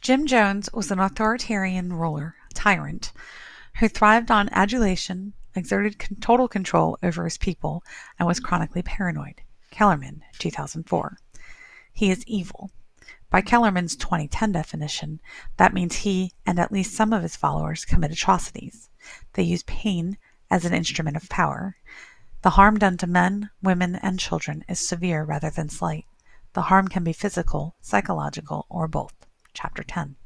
Jim Jones was an authoritarian ruler, tyrant, who thrived on adulation, exerted total control over his people, and was chronically paranoid. Kellerman, 2004. He is evil. By Kellerman's 2010 definition, that means he and at least some of his followers commit atrocities. They use pain as an instrument of power. The harm done to men, women, and children is severe rather than slight. The harm can be physical, psychological, or both. Chapter 10.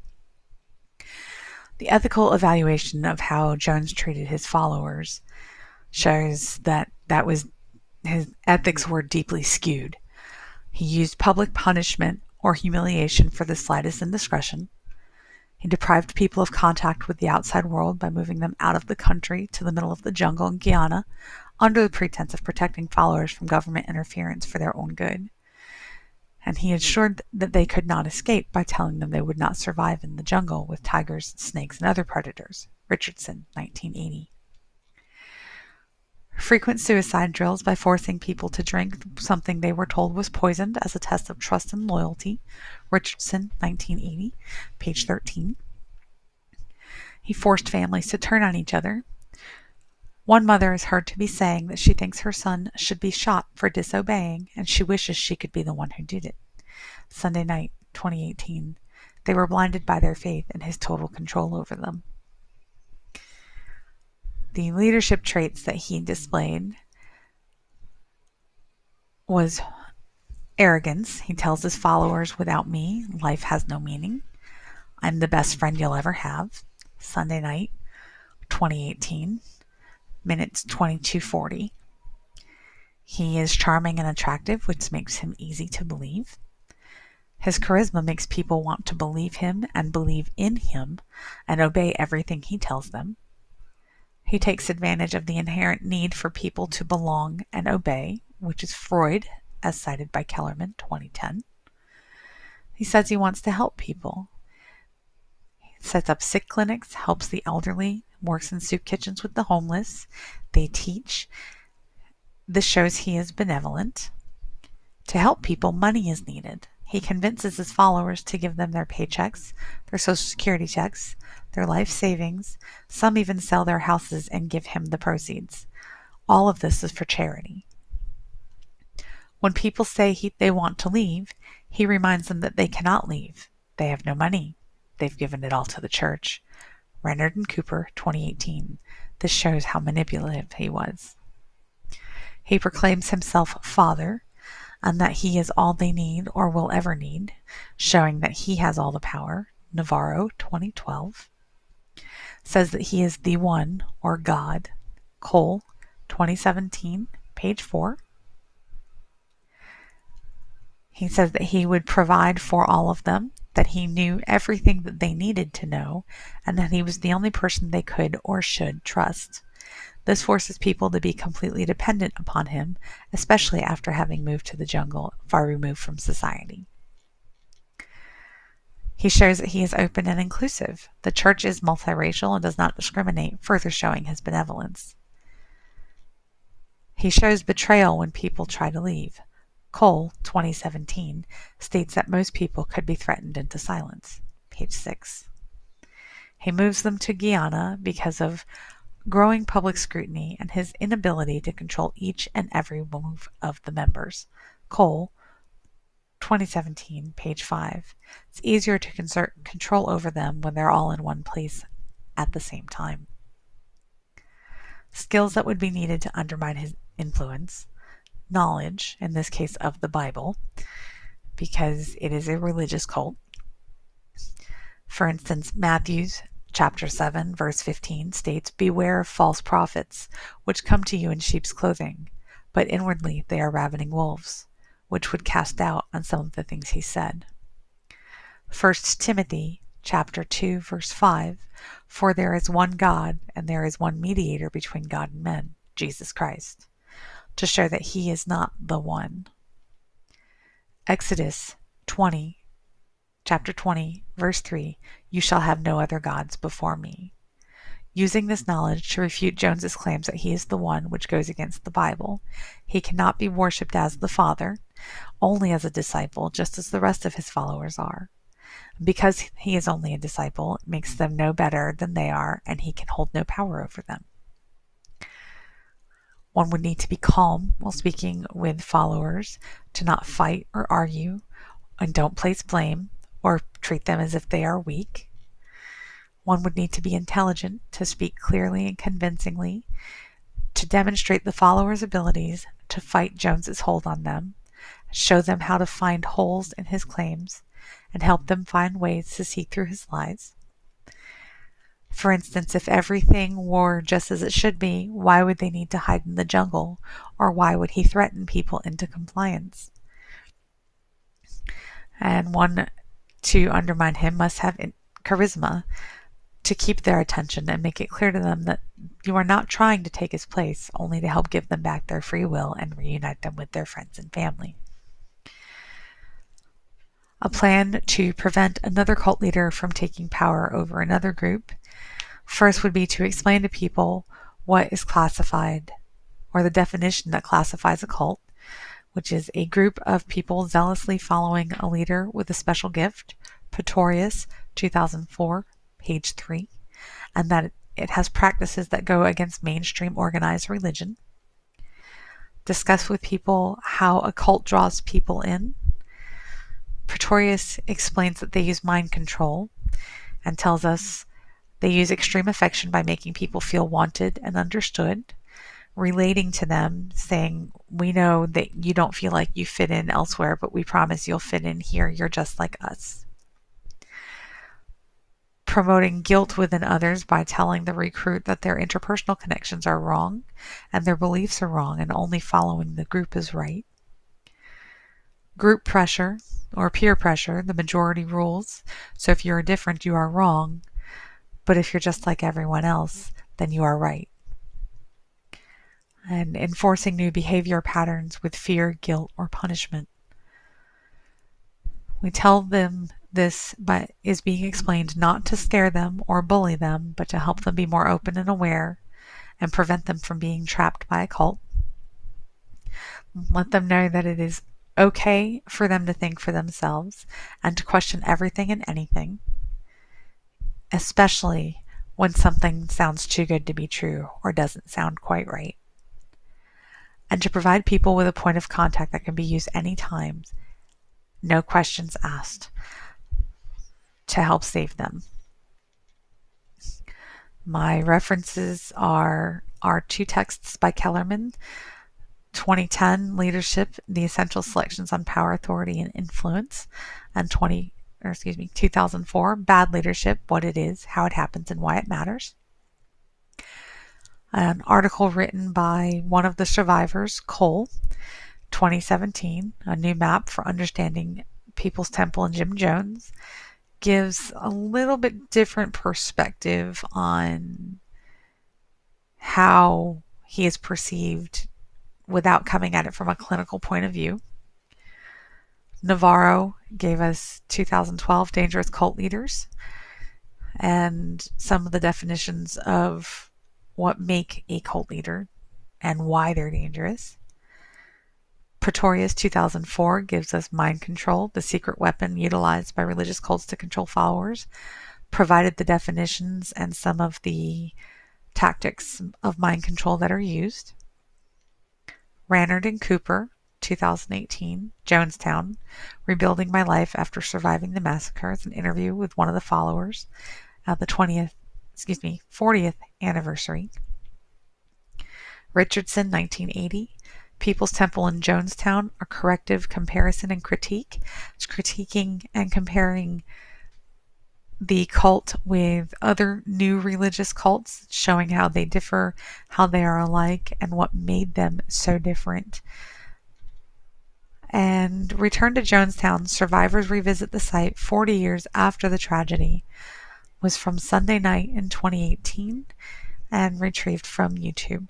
The ethical evaluation of how Jones treated his followers shows that his ethics were deeply skewed. He used public punishment or humiliation for the slightest indiscretion. He deprived people of contact with the outside world by moving them out of the country to the middle of the jungle in Guyana under the pretense of protecting followers from government interference for their own good. And he ensured that they could not escape by telling them they would not survive in the jungle with tigers, snakes, and other predators. Richardson, 1980. Frequent suicide drills by forcing people to drink something they were told was poisoned as a test of trust and loyalty. Richardson, 1980, page 13. He forced families to turn on each other. One mother is heard to be saying that she thinks her son should be shot for disobeying, and she wishes she could be the one who did it. Sunday Night, 2018. They were blinded by their faith and his total control over them. The leadership traits that he displayed was arrogance. He tells his followers, "Without me, life has no meaning. I'm the best friend you'll ever have." Sunday Night, 2018, minutes 22:40. He is charming and attractive, which makes him easy to believe. His charisma makes people want to believe him and believe in him and obey everything he tells them. He takes advantage of the inherent need for people to belong and obey, which is Freud, as cited by Kellerman, 2010. He says he wants to help people. He sets up sick clinics, helps the elderly, works in soup kitchens with the homeless. They teach. This shows he is benevolent. To help people, money is needed. He convinces his followers to give them their paychecks, their Social Security checks, their life savings. Some even sell their houses and give him the proceeds. All of this is for charity. When people say they want to leave, he reminds them that they cannot leave. They have no money. They've given it all to the church. Renard and Cooper, 2018. This shows how manipulative he was. He proclaims himself Father, and that he is all they need or will ever need, showing that he has all the power. Navarro, 2012. Says that he is the One, or God. Cole, 2017, page 4. He says that he would provide for all of them, that he knew everything that they needed to know, and that he was the only person they could or should trust. This forces people to be completely dependent upon him, especially after having moved to the jungle, far removed from society. He shows that he is open and inclusive. The church is multiracial and does not discriminate, further showing his benevolence. He shows betrayal when people try to leave. Cole, 2017, states that most people could be threatened into silence. Page 6. He moves them to Guyana because of growing public scrutiny and his inability to control each and every move of the members. Cole, 2017, page 5. It's easier to exert control over them when they're all in one place at the same time. Skills that would be needed to undermine his influence. Knowledge, in this case of the Bible, because it is a religious cult. For instance, Matthew's Chapter 7, verse 15 states, "Beware of false prophets, which come to you in sheep's clothing, but inwardly they are ravening wolves," which would cast doubt on some of the things he said. 1 Timothy chapter 2, verse 5, "For there is one God, and there is one mediator between God and men, Jesus Christ," to show that he is not the one. Exodus 20, chapter 20, verse 3, "You shall have no other gods before me." Using this knowledge to refute Jones's claims that he is the one, which goes against the Bible. He cannot be worshipped as the Father, only as a disciple, just as the rest of his followers are. Because he is only a disciple, it makes them no better than they are, and he can hold no power over them. One would need to be calm while speaking with followers, to not fight or argue, and don't place blame or treat them as if they are weak. One would need to be intelligent, to speak clearly and convincingly, to demonstrate the followers' abilities to fight Jones's hold on them, show them how to find holes in his claims, and help them find ways to see through his lies. For instance, if everything were just as it should be, why would they need to hide in the jungle, or why would he threaten people into compliance? And one to undermine him must have charisma, to keep their attention and make it clear to them that you are not trying to take his place, only to help give them back their free will and reunite them with their friends and family. A plan to prevent another cult leader from taking power over another group first would be to explain to people what is classified, or the definition that classifies a cult, which is a group of people zealously following a leader with a special gift, Pretorius, 2004, page 3, and that it has practices that go against mainstream organized religion. Discuss with people how a cult draws people in. Pretorius explains that they use mind control and tells us they use extreme affection by making people feel wanted and understood, relating to them, saying, we know that you don't feel like you fit in elsewhere, but we promise you'll fit in here. You're just like us. Promoting guilt within others by telling the recruit that their interpersonal connections are wrong and their beliefs are wrong and only following the group is right. Group pressure or peer pressure, the majority rules. So if you're different, you are wrong. But if you're just like everyone else, then you are right. And enforcing new behavior patterns with fear, guilt, or punishment. We tell them this is being explained not to scare them or bully them, but to help them be more open and aware and prevent them from being trapped by a cult. Let them know that it is okay for them to think for themselves and to question everything and anything, especially when something sounds too good to be true or doesn't sound quite right. And to provide people with a point of contact that can be used anytime, no questions asked, to help save them. My references are two texts by Kellerman, 2010, Leadership, The Essential Selections on Power, Authority, and Influence, and 2004, Bad Leadership, What It Is, How It Happens, and Why It Matters. An article written by one of the survivors, Cole, 2017, A New Map for Understanding People's Temple and Jim Jones, gives a little bit different perspective on how he is perceived without coming at it from a clinical point of view. Navarro gave us 2012 Dangerous Cult Leaders and some of the definitions of what make a cult leader and why they're dangerous. Pretorius 2004 gives us Mind Control, the secret weapon utilized by religious cults to control followers, provided the definitions and some of the tactics of mind control that are used. Rannard and Cooper 2018, Jonestown, Rebuilding My Life After Surviving the Massacre, is an interview with one of the followers at the 40th anniversary. Richardson 1980, People's Temple in Jonestown, A Corrective Comparison and Critique. It's critiquing and comparing the cult with other new religious cults, showing how they differ, how they are alike, and what made them so different. And Return to Jonestown, Survivors Revisit the Site 40 years after the tragedy, was from Sunday Night in 2018 and retrieved from YouTube.